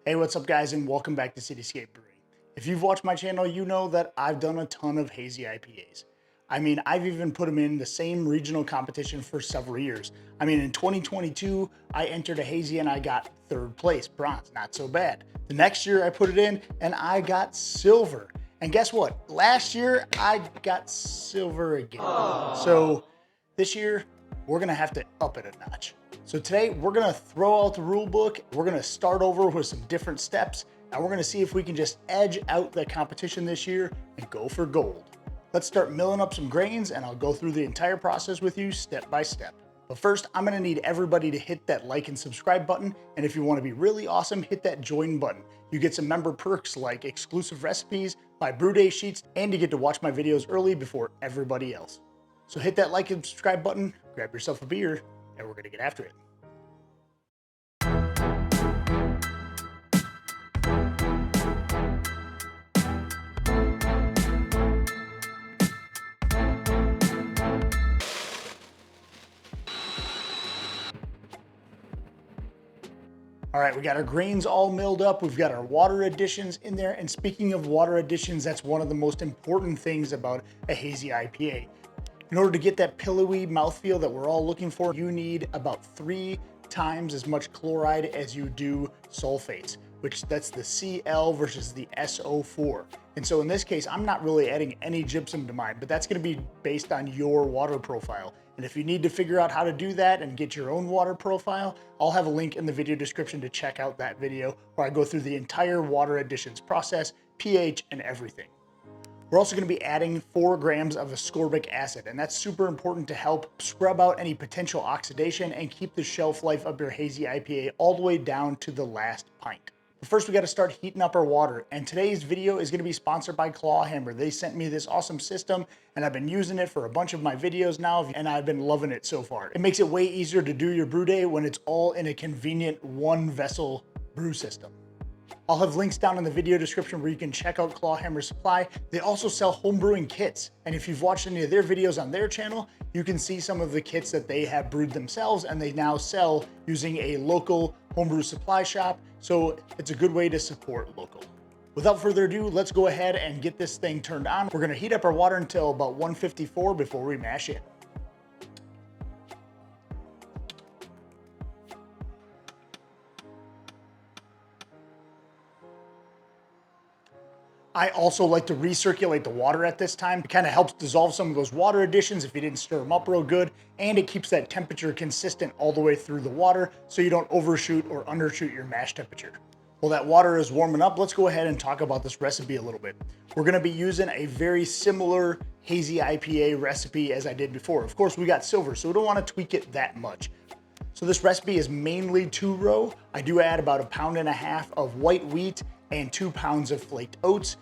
Hey, what's up guys, and welcome back to Cityscape Brewing. If you've watched my channel, you know that I've done a ton of hazy IPAs. I mean, I've even put them in the same regional competition for several years. I mean, in 2022, I entered a hazy and I got third place, bronze, not so bad. The next year I put it in and I got silver. And guess what? Last year I got silver again. So this year, we're gonna have to up it a notch. So today we're gonna throw out the rule book, we're gonna start over with some different steps, and we're gonna see if we can just edge out the competition this year and go for gold. Let's start milling up some grains and I'll go through the entire process with you step by step. But first, I'm gonna need everybody to hit that like and subscribe button, and if you wanna be really awesome, hit that join button. You get some member perks like exclusive recipes, my brew day sheets, and you get to watch my videos early before everybody else. So hit that like and subscribe button, grab yourself a beer, and we're gonna get after it. All right, we got our grains all milled up. We've got our water additions in there. And speaking of water additions, that's one of the most important things about a hazy IPA. In order to get that pillowy mouthfeel that we're all looking for, you need about 3 times as much chloride as you do sulfates, which that's the Cl versus the SO4. And so in this case, I'm not really adding any gypsum to mine, but that's gonna be based on your water profile. And if you need to figure out how to do that and get your own water profile, I'll have a link in the video description to check out that video where I go through the entire water additions process, pH, and everything. We're also gonna be adding 4 grams of ascorbic acid, and that's super important to help scrub out any potential oxidation and keep the shelf life of your hazy IPA all the way down to the last pint. But first, we gotta start heating up our water, and today's video is gonna be sponsored by Clawhammer. They sent me this awesome system, and I've been using it for a bunch of my videos now, and I've been loving it so far. It makes it way easier to do your brew day when it's all in a convenient 1-vessel brew system. I'll have links down in the video description where you can check out Clawhammer's supply. They also sell homebrewing kits, and if you've watched any of their videos on their channel, you can see some of the kits that they have brewed themselves and they now sell using a local homebrew supply shop, so it's a good way to support local. Without further ado, let's go ahead and get this thing turned on. We're gonna heat up our water until about 154 before we mash in. I also like to recirculate the water at this time. It kind of helps dissolve some of those water additions if you didn't stir them up real good, and it keeps that temperature consistent all the way through the water so you don't overshoot or undershoot your mash temperature. While that water is warming up, let's go ahead and talk about this recipe a little bit. We're gonna be using a very similar hazy IPA recipe as I did before. Of course, we got silver, so we don't wanna tweak it that much. So this recipe is mainly 2-row. I do add about 1.5 pounds of white wheat and 2 pounds of flaked oats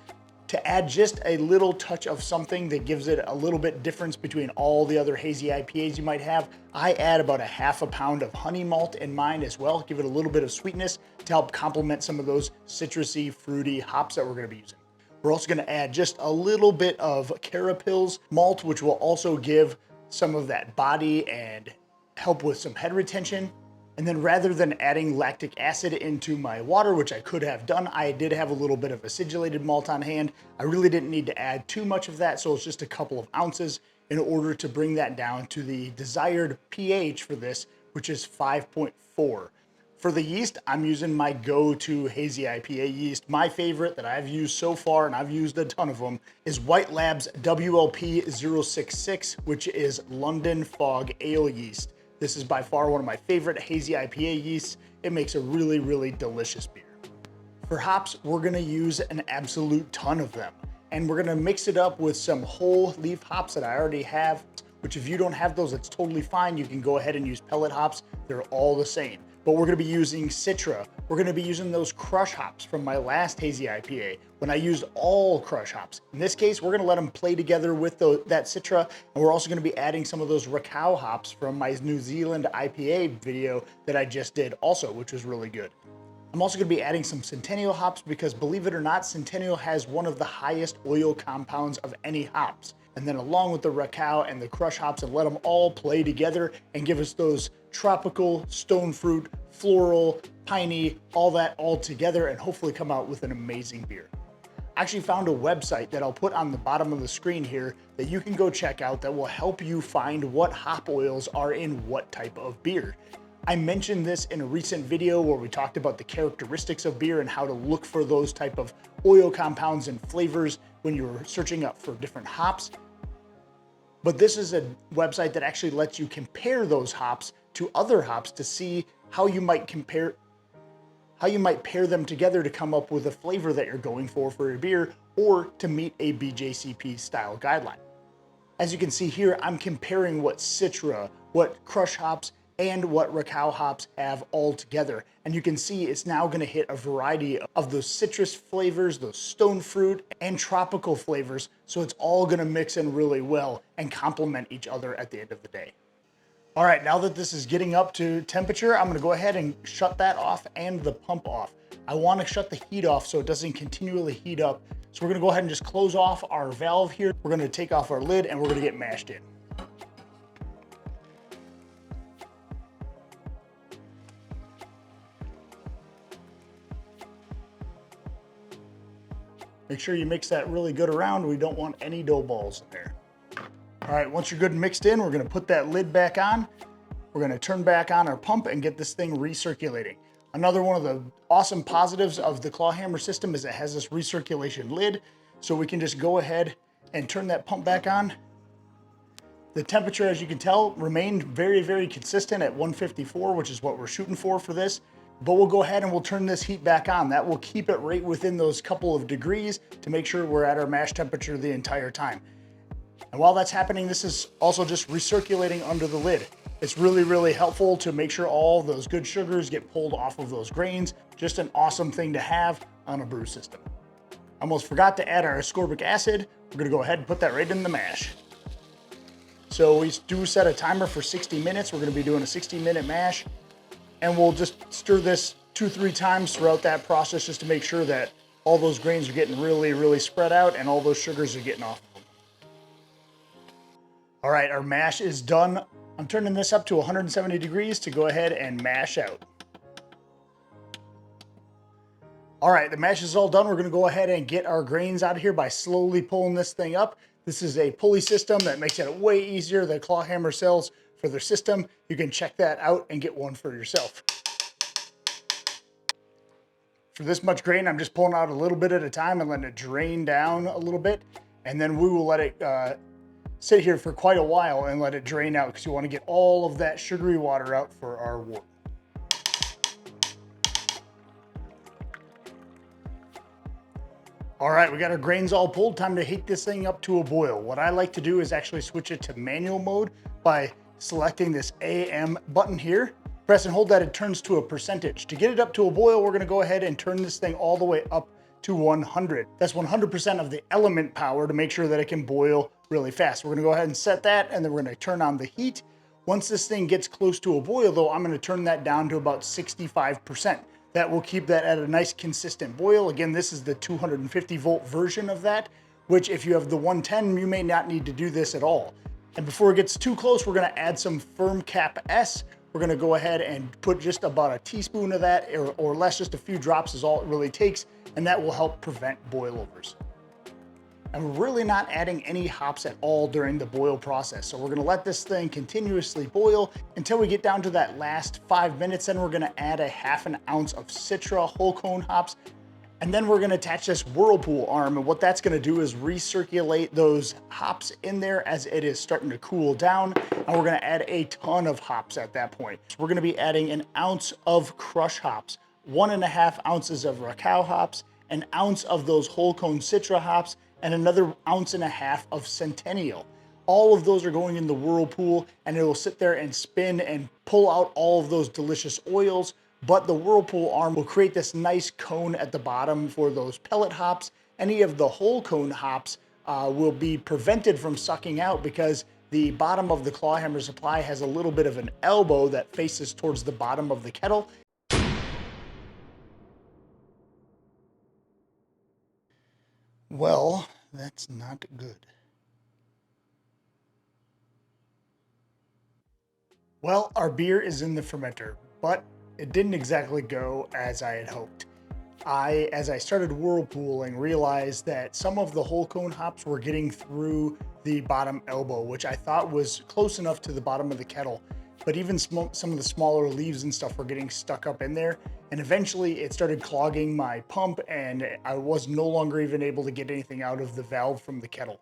to add just a little touch of something that gives it a little bit difference between all the other hazy IPAs you might have. I add about 1/2 pound of honey malt in mine as well, give it a little bit of sweetness to help complement some of those citrusy, fruity hops that we're gonna be using. We're also gonna add just a little bit of Carapils malt, which will also give some of that body and help with some head retention. And then rather than adding lactic acid into my water, which I could have done, I did have a little bit of acidulated malt on hand. I really didn't need to add too much of that, so it's just a couple of ounces in order to bring that down to the desired pH for this, which is 5.4. For the yeast, I'm using my go-to hazy IPA yeast. My favorite that I've used so far, and I've used a ton of them, is White Labs WLP 066, which is London Fog Ale yeast. This is by far one of my favorite hazy IPA yeasts. It makes a really, really delicious beer. For hops, we're gonna use an absolute ton of them. And we're gonna mix it up with some whole leaf hops that I already have, which if you don't have those, it's totally fine. You can go ahead and use pellet hops. They're all the same. But we're gonna be using Citra. We're gonna be using those crush hops from my last hazy IPA when I used all crush hops. In this case, we're gonna let them play together with that Citra, and we're also gonna be adding some of those Rakow hops from my New Zealand IPA video that I just did also, which was really good. I'm also gonna be adding some Centennial hops because believe it or not, Centennial has one of the highest oil compounds of any hops. And then along with the Rakow and the crush hops, and let them all play together and give us those tropical, stone fruit, floral, piney, all that all together, and hopefully come out with an amazing beer. I actually found a website that I'll put on the bottom of the screen here that you can go check out that will help you find what hop oils are in what type of beer. I mentioned this in a recent video where we talked about the characteristics of beer and how to look for those type of oil compounds and flavors when you're searching up for different hops. But this is a website that actually lets you compare those hops to other hops to see how you might pair them together to come up with a flavor that you're going for your beer or to meet a BJCP style guideline. As you can see here, I'm comparing what Citra, what crush hops, and what Rakow hops have all together. And you can see it's now gonna hit a variety of those citrus flavors, those stone fruit, and tropical flavors. So it's all gonna mix in really well and complement each other at the end of the day. All right, now that this is getting up to temperature, I'm gonna go ahead and shut that off and the pump off. I wanna shut the heat off so it doesn't continually heat up. So we're gonna go ahead and just close off our valve here. We're gonna take off our lid and we're gonna get mashed in. Make sure you mix that really good around. We don't want any dough balls in there. All right, once you're good and mixed in, we're gonna put that lid back on. We're gonna turn back on our pump and get this thing recirculating. Another one of the awesome positives of the claw hammer system is it has this recirculation lid, so we can just go ahead and turn that pump back on. The temperature, as you can tell, remained very, very consistent at 154, which is what we're shooting for this. But we'll go ahead and we'll turn this heat back on. That will keep it right within those couple of degrees to make sure we're at our mash temperature the entire time. And while that's happening, this is also just recirculating under the lid. It's really, really helpful to make sure all those good sugars get pulled off of those grains. Just an awesome thing to have on a brew system. Almost forgot to add our ascorbic acid. We're gonna go ahead and put that right in the mash. So we do set a timer for 60 minutes. We're gonna be doing a 60-minute mash. And we'll just stir this 2-3 times throughout that process just to make sure that all those grains are getting really, really spread out and all those sugars are getting off of them. All right, our mash is done. I'm turning this up to 170 degrees to go ahead and mash out. All right, the mash is all done. We're gonna go ahead and get our grains out of here by slowly pulling this thing up. This is a pulley system that makes it way easier than claw hammer sells for their system. You can check that out and get one for yourself. For this much grain, I'm just pulling out a little bit at a time and letting it drain down a little bit. And then we will let it sit here for quite a while and let it drain out because you want to get all of that sugary water out for our wort. All right, we got our grains all pulled. Time to heat this thing up to a boil. What I like to do is actually switch it to manual mode by selecting this AM button here. Press and hold that, it turns to a percentage. To get it up to a boil, we're gonna go ahead and turn this thing all the way up to 100. That's 100% of the element power to make sure that it can boil really fast. We're gonna go ahead and set that, and then we're gonna turn on the heat. Once this thing gets close to a boil though, I'm gonna turn that down to about 65%. That will keep that at a nice consistent boil. Again, this is the 250 volt version of that, which if you have the 110, you may not need to do this at all. And before it gets too close, we're gonna add some firm cap S. We're gonna go ahead and put just about a teaspoon of that or less, just a few drops is all it really takes, and that will help prevent boilovers. And we're really not adding any hops at all during the boil process. So we're gonna let this thing continuously boil until we get down to that last 5 minutes. Then we're gonna add a ½ ounce of Citra whole cone hops. And then we're gonna attach this Whirlpool arm. And what that's gonna do is recirculate those hops in there as it is starting to cool down. And we're gonna add a ton of hops at that point. So we're gonna be adding an ounce of crush hops, 1½ ounces of Rakow hops, an ounce of those whole cone Citra hops, and another 1.5 ounces of Centennial. All of those are going in the Whirlpool, and it will sit there and spin and pull out all of those delicious oils. But the Whirlpool arm will create this nice cone at the bottom for those pellet hops. Any of the whole cone hops will be prevented from sucking out because the bottom of the claw hammer supply has a little bit of an elbow that faces towards the bottom of the kettle. Well, that's not good. Well, our beer is in the fermenter, but it didn't exactly go as I had hoped. As I started whirlpooling, realized that some of the whole cone hops were getting through the bottom elbow, which I thought was close enough to the bottom of the kettle. But even some of the smaller leaves and stuff were getting stuck up in there. And eventually it started clogging my pump, and I was no longer even able to get anything out of the valve from the kettle.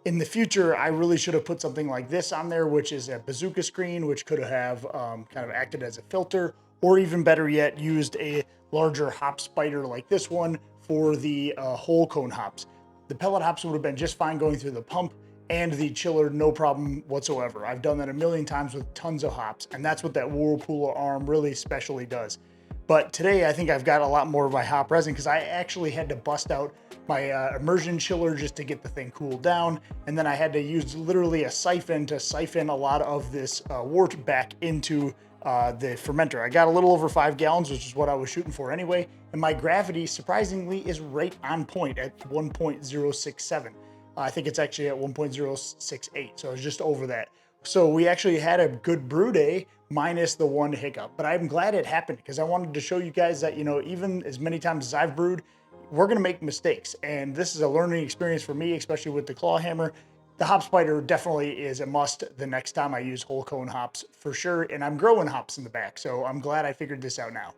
In the future, I really should have put something like this on there, which is a bazooka screen, which could have kind of acted as a filter, or even better yet, used a larger hop spider like this one for the whole cone hops. The pellet hops would have been just fine going through the pump, and the chiller, no problem whatsoever. I've done that a million times with tons of hops, and that's what that Whirlpool arm really specially does. But today I think I've got a lot more of my hop resin because I actually had to bust out my immersion chiller just to get the thing cooled down. And then I had to use literally a siphon to siphon a lot of this wort back into the fermenter. I got a little over 5 gallons, which is what I was shooting for anyway. And my gravity, surprisingly, is right on point at 1.067. I think it's actually at 1.068, so it's just over that. So we actually had a good brew day minus the one hiccup, but I'm glad it happened because I wanted to show you guys that, you know, even as many times as I've brewed, we're gonna make mistakes. And this is a learning experience for me, especially with the claw hammer. The hop spider definitely is a must the next time I use whole cone hops for sure. And I'm growing hops in the back, so I'm glad I figured this out now.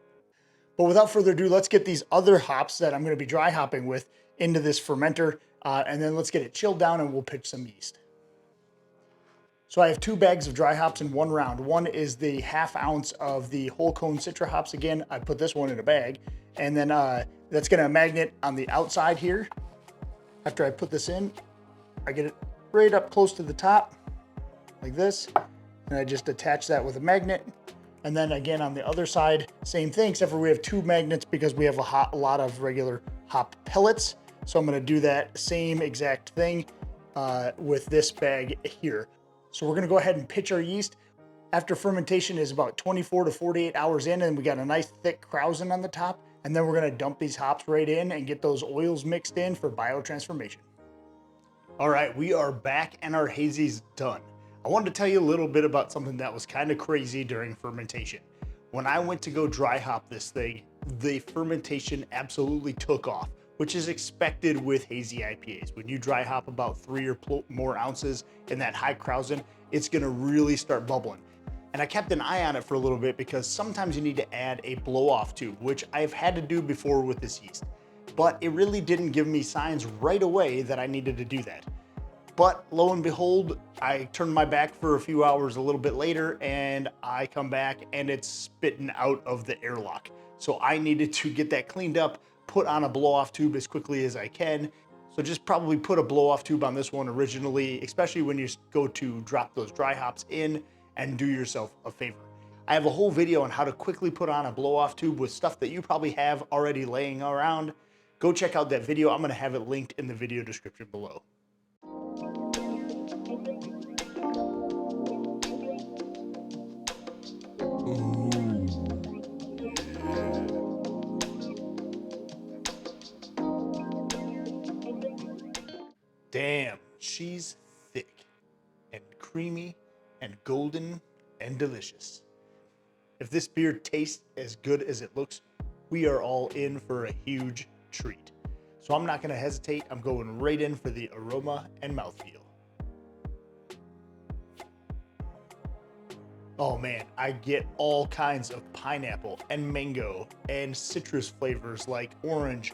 But without further ado, let's get these other hops that I'm gonna be dry hopping with into this fermenter, and then let's get it chilled down and we'll pitch some yeast. So I have 2 bags of dry hops in one round. One is the 1/2 ounce of the whole cone Citra hops. Again, I put this one in a bag, and then that's gonna magnet on the outside here. After I put this in, I get it right up close to the top, like this, and I just attach that with a magnet. And then again on the other side, same thing, except for we have 2 magnets because we have a lot of regular hop pellets. So I'm gonna do that same exact thing with this bag here. So we're gonna go ahead and pitch our yeast. After fermentation is about 24 to 48 hours in, and we got a nice thick krausen on the top, and then we're gonna dump these hops right in and get those oils mixed in for biotransformation. All right, we are back and our hazy's done. I wanted to tell you a little bit about something that was kind of crazy during fermentation. When I went to go dry hop this thing, the fermentation absolutely took off, which is expected with hazy IPAs. When you dry hop about 3 or more ounces in that high krausen, it's gonna really start bubbling. And I kept an eye on it for a little bit because sometimes you need to add a blow-off tube, which I've had to do before with this yeast. But it really didn't give me signs right away that I needed to do that. But lo and behold, I turned my back for a few hours a little bit later, and I come back and it's spitting out of the airlock. So I needed to get that cleaned up, put on a blow-off tube as quickly as I can. So just probably put a blow-off tube on this one originally, especially when you go to drop those dry hops in, and do yourself a favor. I have a whole video on how to quickly put on a blow-off tube with stuff that you probably have already laying around. Go check out that video. I'm gonna have it linked in the video description below. Damn, she's thick and creamy and golden and delicious. If this beer tastes as good as it looks, we are all in for a huge treat. So I'm not gonna hesitate. I'm going right in for the aroma and mouthfeel. Oh man, I get all kinds of pineapple and mango and citrus flavors like orange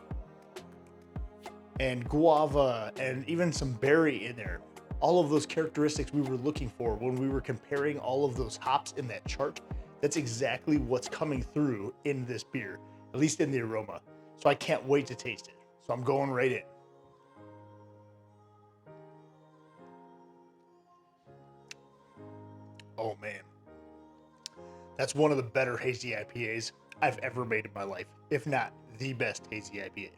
and guava and even some berry in there. All of those characteristics we were looking for when we were comparing all of those hops in that chart, that's exactly what's coming through in this beer, at least in the aroma. So I can't wait to taste it. So I'm going right in. Oh man. That's one of the better hazy IPAs I've ever made in my life, if not the best hazy IPA.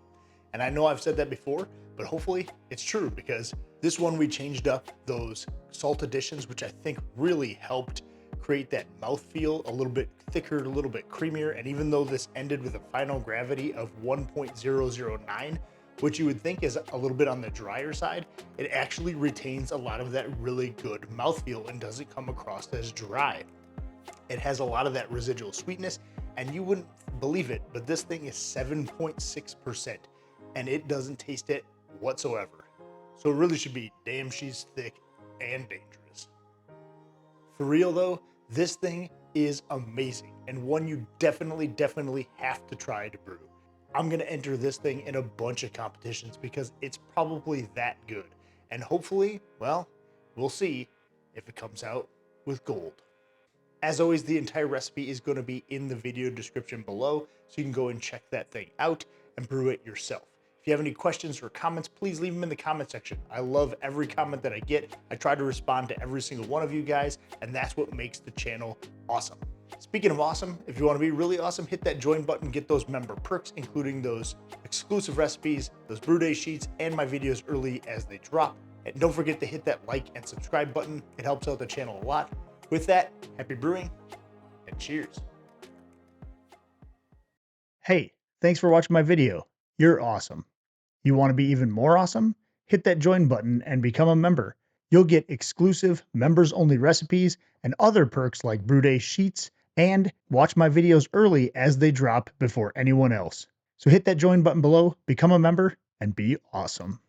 And I know I've said that before, but hopefully it's true because this one we changed up those salt additions, which I think really helped create that mouthfeel a little bit thicker, a little bit creamier. And even though this ended with a final gravity of 1.009, which you would think is a little bit on the drier side, it actually retains a lot of that really good mouthfeel and doesn't come across as dry. It has a lot of that residual sweetness, and you wouldn't believe it, but this thing is 7.6%, and it doesn't taste it whatsoever. So it really should be damn she's thick and dangerous. For real though, this thing is amazing, and one you definitely have to try to brew. I'm gonna enter this thing in a bunch of competitions because it's probably that good. And hopefully, well, we'll see if it comes out with gold. As always, the entire recipe is gonna be in the video description below, so you can go and check that thing out and brew it yourself. If you have any questions or comments, please leave them in the comment section. I love every comment that I get. I try to respond to every single one of you guys, and that's what makes the channel awesome. Speaking of awesome, if you want to be really awesome, hit that join button, get those member perks, including those exclusive recipes, those brew day sheets, and my videos early as they drop. And don't forget to hit that like and subscribe button. It helps out the channel a lot. With that, happy brewing and cheers. Hey, thanks for watching my video. You're awesome. You want to be even more awesome? Hit that join button and become a member. You'll get exclusive members-only recipes and other perks like brew day sheets, and watch my videos early as they drop before anyone else. So hit that join button below, become a member, and be awesome.